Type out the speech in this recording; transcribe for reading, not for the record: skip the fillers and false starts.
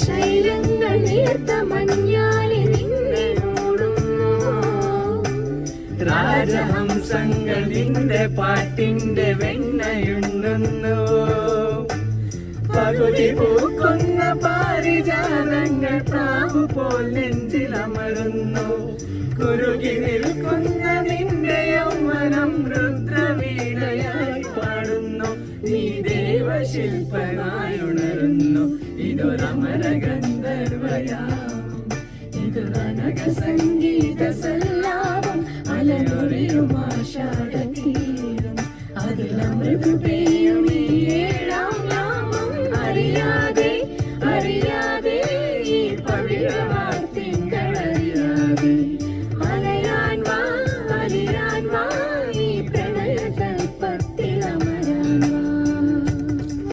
ശൈലങ്ങൾ നീർത്ത മഞ്ഞാലി നിന്നെ മൂടുന്നു. രാജഹംസങ്ങൾ നിന്റെ പാട്ടിന്റെ വെണ്ണയുണ്ണുന്നു. പകുതി പൂക്കുന്ന പാരിജാതങ്ങൾ പ്രാവു പോൽ നെഞ്ചിലമരുന്നു. കുരുകി നിൽക്കുന്ന നിന്റെ യൗവനം രുദ്രവീണയായി പാടുന്നു. നീ ദേവശില്പനായി ഉണരുന്നു. ഇതൊരമര ഗന്ധർവയാം, ഇതൊരനഘ സംഗീത സല്ലാപം. അലനൊറിയും ആഷാഢതീരം, അതിലമൃദു പെയ്യും